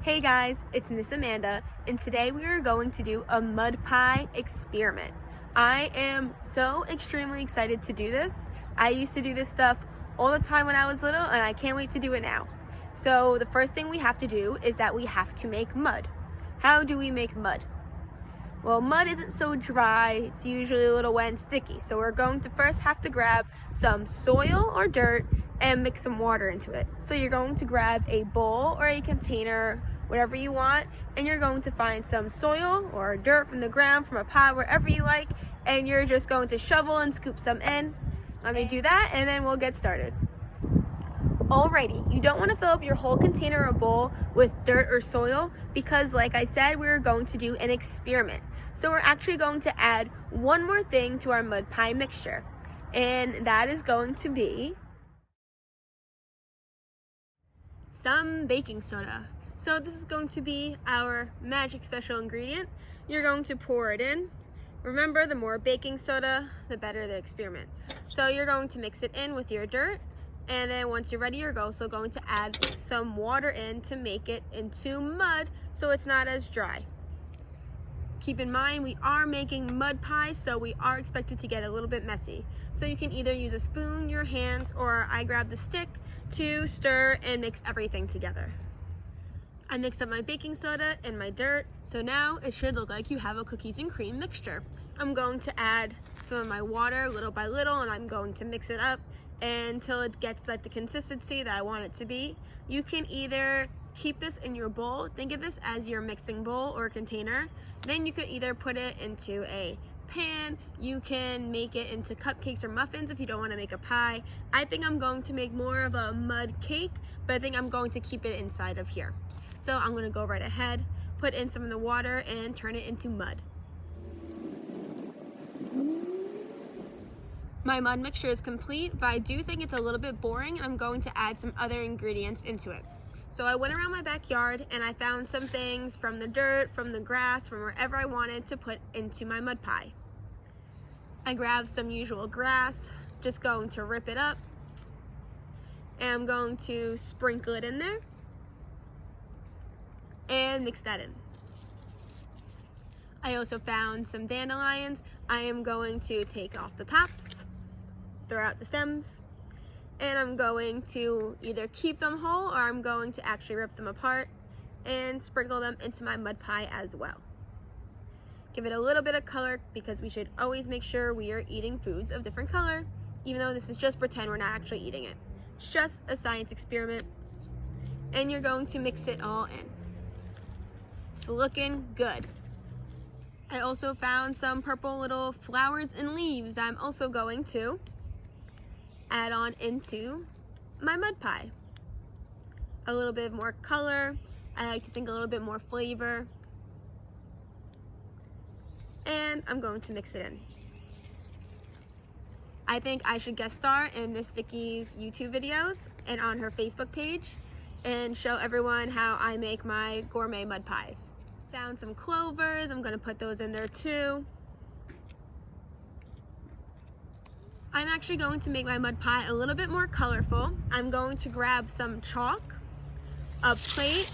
Hey guys, it's Miss Amanda, and today we are going to do a mud pie experiment. I am so extremely excited to do this. I used to do this stuff all the time when I was little, and I can't wait to do it now. So the first thing we have to do is that we have to make mud. How do we make mud? Well, mud isn't so dry, it's usually a little wet and sticky. So we're going to first have to grab some soil or dirt and mix some water into it. So you're going to grab a bowl or a container, whatever you want, and you're going to find some soil or dirt from the ground, from a pot, wherever you like, and you're just going to shovel and scoop some in. Let me do that and then we'll get started. Alrighty, you don't want to fill up your whole container or bowl with dirt or soil because, like I said, we're going to do an experiment. So we're actually going to add one more thing to our mud pie mixture, and that is going to be some baking soda. So this is going to be our magic special ingredient. You're going to pour it in. Remember, the more baking soda, the better the experiment. So you're going to mix it in with your dirt. And then once you're ready, you're also going to add some water in to make it into mud so it's not as dry. Keep in mind, we are making mud pie, so we are expected to get a little bit messy. So you can either use a spoon, your hands, or I grab the stick to stir and mix everything together. I mixed up my baking soda and my dirt, so now it should look like you have a cookies and cream mixture. I'm going to add some of my water little by little, and I'm going to mix it up until it gets like the consistency that I want it to be. You can either keep this in your bowl, think of this as your mixing bowl or container. Then you could either put it into a pan, you can make it into cupcakes or muffins if you don't want to make a pie. I think I'm going to make more of a mud cake, but I think I'm going to keep it inside of here. So I'm going to go right ahead, put in some of the water and turn it into mud. My mud mixture is complete, but I do think it's a little bit boring, and I'm going to add some other ingredients into it. So I went around my backyard and I found some things from the dirt, from the grass, from wherever I wanted to put into my mud pie. I grabbed some usual grass, just going to rip it up, and I'm going to sprinkle it in there and mix that in. I also found some dandelions. I am going to take off the tops, throw out the stems, and I'm going to either keep them whole or I'm going to actually rip them apart and sprinkle them into my mud pie as well. Give it a little bit of color because we should always make sure we are eating foods of different color, even though this is just pretend, we're not actually eating it. It's just a science experiment, and you're going to mix it all in. It's looking good. I also found some purple little flowers and leaves I'm also going to add on into my mud pie. A little bit more color. I like to think a little bit more flavor. And I'm going to mix it in. I think I should guest star in Miss Vicky's YouTube videos and on her Facebook page and show everyone how I make my gourmet mud pies. Found some clovers, I'm gonna put those in there too. I'm actually going to make my mud pie a little bit more colorful. I'm going to grab some chalk, a plate,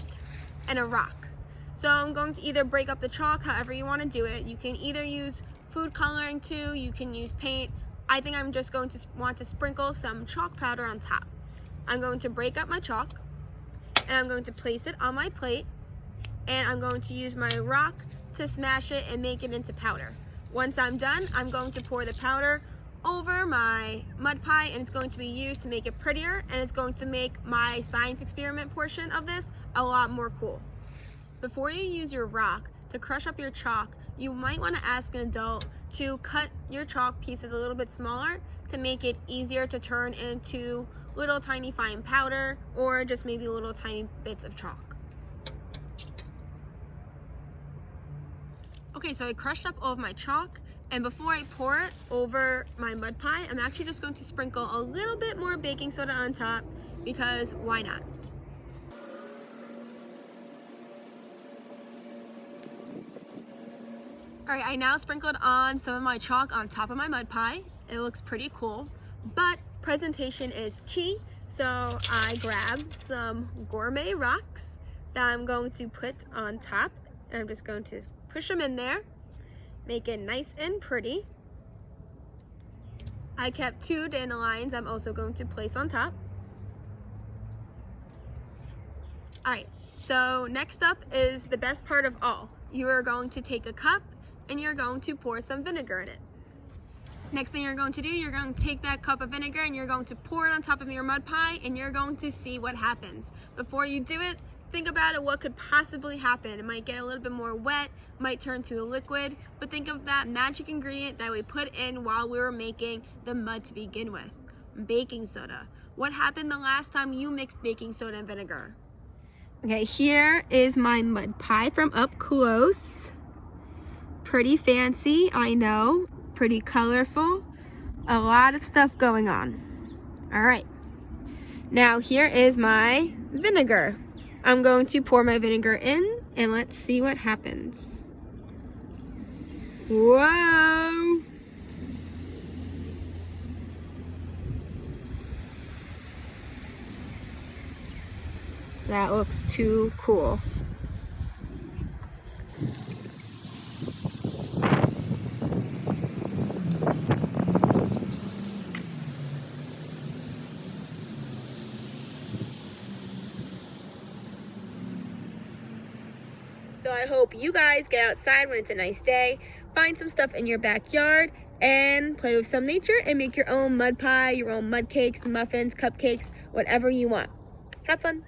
and a rock. So I'm going to either break up the chalk however you want to do it. You can either use food coloring too, you can use paint. I think I'm just going to want to sprinkle some chalk powder on top. I'm going to break up my chalk, and I'm going to place it on my plate, and I'm going to use my rock to smash it and make it into powder. Once I'm done, I'm going to pour the powder over my mud pie, and it's going to be used to make it prettier, and it's going to make my science experiment portion of this a lot more cool. Before you use your rock to crush up your chalk, you might want to ask an adult to cut your chalk pieces a little bit smaller to make it easier to turn into little tiny fine powder or just maybe little tiny bits of chalk. Okay, so I crushed up all of my chalk, and before I pour it over my mud pie, I'm actually just going to sprinkle a little bit more baking soda on top because why not? Alright, I now sprinkled on some of my chalk on top of my mud pie. It looks pretty cool, but presentation is key, so I grabbed some gourmet rocks that I'm going to put on top. And I'm just going to push them in there, make it nice and pretty. I kept 2 dandelions I'm also going to place on top. Alright, so next up is the best part of all. You are going to take a cup and you're going to pour some vinegar in it. Next thing you're going to do, you're going to take that cup of vinegar and you're going to pour it on top of your mud pie and you're going to see what happens. Before you do it, think about it, what could possibly happen. It might get a little bit more wet, might turn to a liquid, but think of that magic ingredient that we put in while we were making the mud to begin with, baking soda. What happened the last time you mixed baking soda and vinegar? Okay, here is my mud pie from up close. Pretty fancy, I know, pretty colorful, a lot of stuff going on. All right, now here is my vinegar. I'm going to pour my vinegar in and let's see what happens. Whoa! That looks too cool. So I hope you guys get outside when it's a nice day, find some stuff in your backyard, and play with some nature and make your own mud pie, your own mud cakes, muffins, cupcakes, whatever you want. Have fun.